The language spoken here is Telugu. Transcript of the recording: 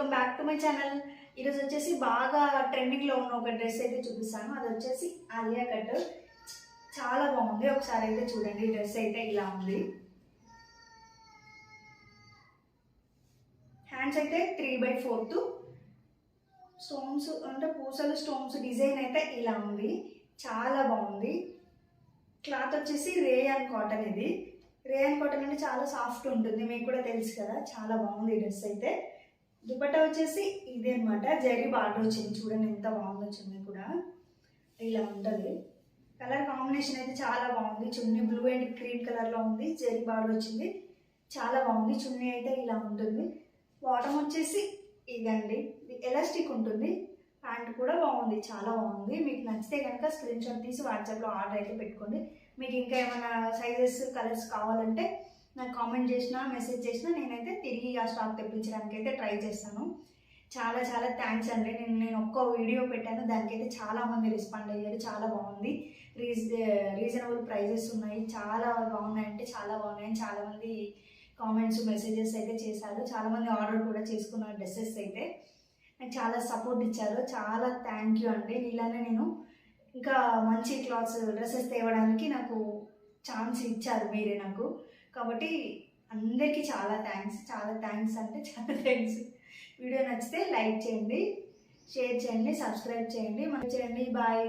Welcome back to my channel. ఈరోజు వచ్చేసి బాగా ట్రెండింగ్లో ఉన్న ఒక డ్రెస్ అయితే చూపిస్తాను. అది వచ్చేసి ఆలియా కట్. చాలా బాగుంది, ఒకసారి అయితే చూడండి. డ్రెస్ అయితే ఇలా ఉంది. హ్యాండ్స్ అయితే 3/4 స్టోన్స్ అంటే పూసలు స్టోన్స్ డిజైన్ అయితే ఇలా ఉంది. చాలా బాగుంది. క్లాత్ వచ్చేసి రేయాన్ కాటన్. ఇది రేయాన్ కాటన్ అంటే చాలా సాఫ్ట్ ఉంటుంది, మీకు కూడా తెలుసు కదా. చాలా బాగుంది డ్రెస్ అయితే. దుపట్టా వచ్చేసి ఇదే అనమాట, జరీ బార్డర్ వచ్చింది. చూడండి ఎంత బాగుంది వచ్చింది కూడా. ఇలా ఉంటుంది. కలర్ కాంబినేషన్ అయితే చాలా బాగుంది. చున్నీ బ్లూ అండ్ క్రీమ్ కలర్లో ఉంది, జరీ బార్డర్ వచ్చింది. చాలా బాగుంది. చున్నీ అయితే ఇలా ఉంటుంది. బాటమ్ వచ్చేసి ఇదండి, ఎలాస్టిక్ ఉంటుంది. ప్యాంట్ కూడా బాగుంది, చాలా బాగుంది. మీకు నచ్చితే కనుక స్క్రీన్ షాట్ తీసి వాట్సాప్లో ఆర్డర్ అయితే పెట్టుకోండి. మీకు ఇంకా ఏమైనా సైజెస్ కలర్స్ కావాలంటే నాకు కామెంట్ చేసినా మెసేజ్ చేసినా నేనైతే తిరిగి ఆ స్టాక్ తెప్పించడానికి అయితే ట్రై చేస్తాను. చాలా చాలా థ్యాంక్స్ అండి. నేను ఒక్క వీడియో పెట్టాను, దానికైతే చాలామంది రెస్పాండ్ అయ్యారు. చాలా బాగుంది. రీజనబుల్ ప్రైజెస్ ఉన్నాయి, చాలా బాగున్నాయంటే చాలా బాగున్నాయని చాలామంది కామెంట్స్ మెసేజెస్ అయితే చేశారు. చాలామంది ఆర్డర్ కూడా చేసుకున్నారు డ్రెస్సెస్ అయితే. నాకు చాలా సపోర్ట్ ఇచ్చారు. చాలా థ్యాంక్ యూ అండి. ఇలానే నేను ఇంకా మంచి క్లాత్స్ డ్రెస్సెస్ తేవడానికి నాకు ఛాన్స్ ఇచ్చారు మీరే నాకు. కాబట్టి అందరికీ చాలా థ్యాంక్స్. చాలా థ్యాంక్స్ అంటే చాలా థ్యాంక్స్. వీడియో నచ్చితే లైక్ చేయండి, షేర్ చేయండి, సబ్స్క్రైబ్ చేయండి. చేయండి. బాయ్.